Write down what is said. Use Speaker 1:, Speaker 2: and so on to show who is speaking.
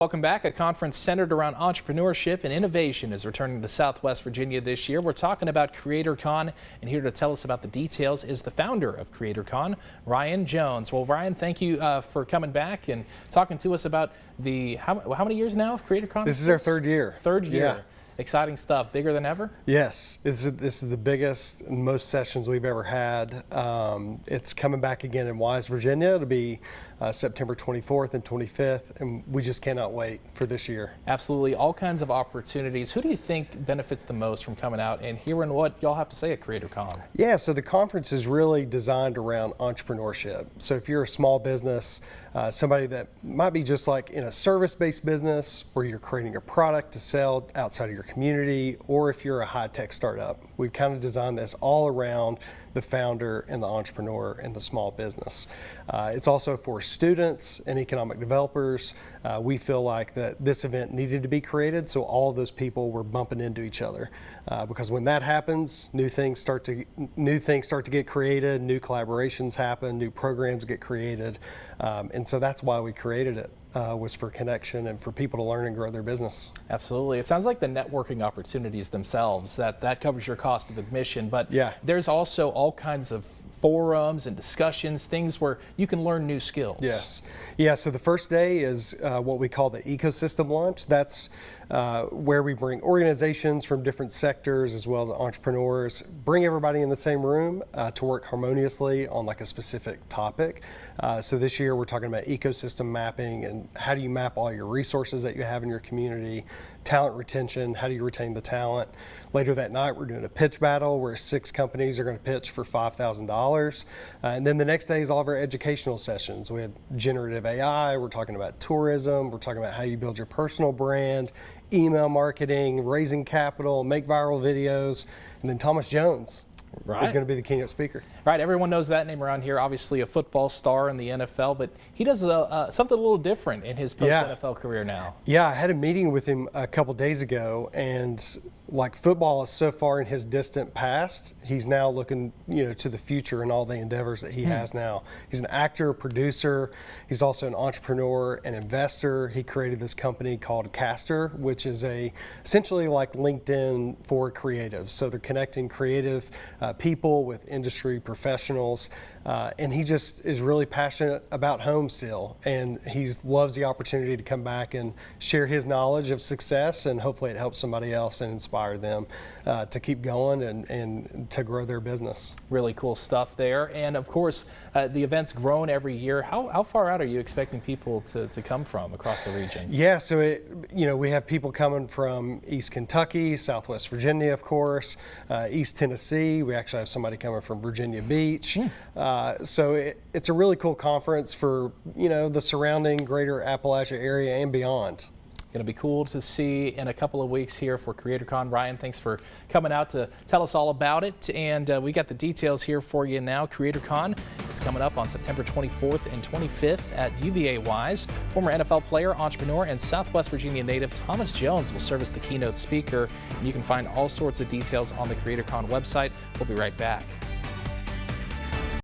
Speaker 1: Welcome back. A conference centered around entrepreneurship and innovation is returning to Southwest Virginia this year. We're talking about CreatorCon, and here to tell us about the details is the founder of CreatorCon, Ryan Jones. Well, Ryan, thank you for coming back and talking to us about the how many years now of CreatorCon?
Speaker 2: This is our third year.
Speaker 1: Third year.
Speaker 2: Yeah.
Speaker 1: Exciting stuff. Bigger than ever?
Speaker 2: Yes, this is the biggest and most sessions we've ever had. It's coming back again in Wise, Virginia. It'll be September 24th and 25th, and we just cannot wait for this year.
Speaker 1: Absolutely. All kinds of opportunities. Who do you think benefits the most from coming out and hearing what y'all have to say at CreatorCon?
Speaker 2: Yeah, so the conference is really designed around entrepreneurship. So if you're a small business, somebody that might be just like in a service-based business, or you're creating a product to sell outside of your community, or if you're a high-tech startup, we've kind of designed this all around the founder and the entrepreneur and the small business. It's also for students and economic developers. We feel like that this event needed to be created, so all of those people were bumping into each other. Because when that happens, new things start to get created, new collaborations happen, new programs get created, and so that's why we created it. Was for connection and for people to learn and grow their business.
Speaker 1: Absolutely. It sounds like the networking opportunities themselves, that covers your cost of admission, but
Speaker 2: yeah,
Speaker 1: there's also all kinds of forums and discussions, things where you can learn new skills.
Speaker 2: Yes. Yeah, so the first day is what we call the ecosystem launch. That's where we bring organizations from different sectors as well as entrepreneurs, bring everybody in the same room to work harmoniously on like a specific topic. So this year we're talking about ecosystem mapping and how do you map all your resources that you have in your community, talent retention, how do you retain the talent. Later that night we're doing a pitch battle where 6 companies are going to pitch for $5,000. And then the next day is all of our educational sessions. We have generative AI, we're talking about tourism, we're talking about how you build your personal brand, email marketing, raising capital, make viral videos, and then Thomas Jones is going to be the keynote speaker.
Speaker 1: Right, everyone knows that name around here, obviously a football star in the NFL, but he does something a little different in his post-NFL career now.
Speaker 2: Yeah, I had a meeting with him a couple days ago, and like football is so far in his distant past, he's now looking, to the future and all the endeavors that he has now. He's an actor, producer. He's also an entrepreneur and investor. He created this company called Caster, which is essentially like LinkedIn for creatives. So they're connecting creative people with industry professionals. And he just is really passionate about home still, and he loves the opportunity to come back and share his knowledge of success, and hopefully it helps somebody else and inspire them to keep going and to grow their business. Really
Speaker 1: cool stuff there. And of course, the event's grown every year. How far out are you expecting people to come from across the region?
Speaker 2: Yeah, so we have people coming from East Kentucky, Southwest Virginia, of course, East Tennessee. We actually have somebody coming from Virginia Beach. So it's a really cool conference for, the surrounding greater Appalachia area and beyond.
Speaker 1: Going to be cool to see in a couple of weeks here for CreatorCon. Ryan, thanks for coming out to tell us all about it. And we got the details here for you now. CreatorCon, it's coming up on September 24th and 25th at UVA Wise. Former NFL player, entrepreneur, and Southwest Virginia native Thomas Jones will serve as the keynote speaker. And you can find all sorts of details on the CreatorCon website. We'll be right back.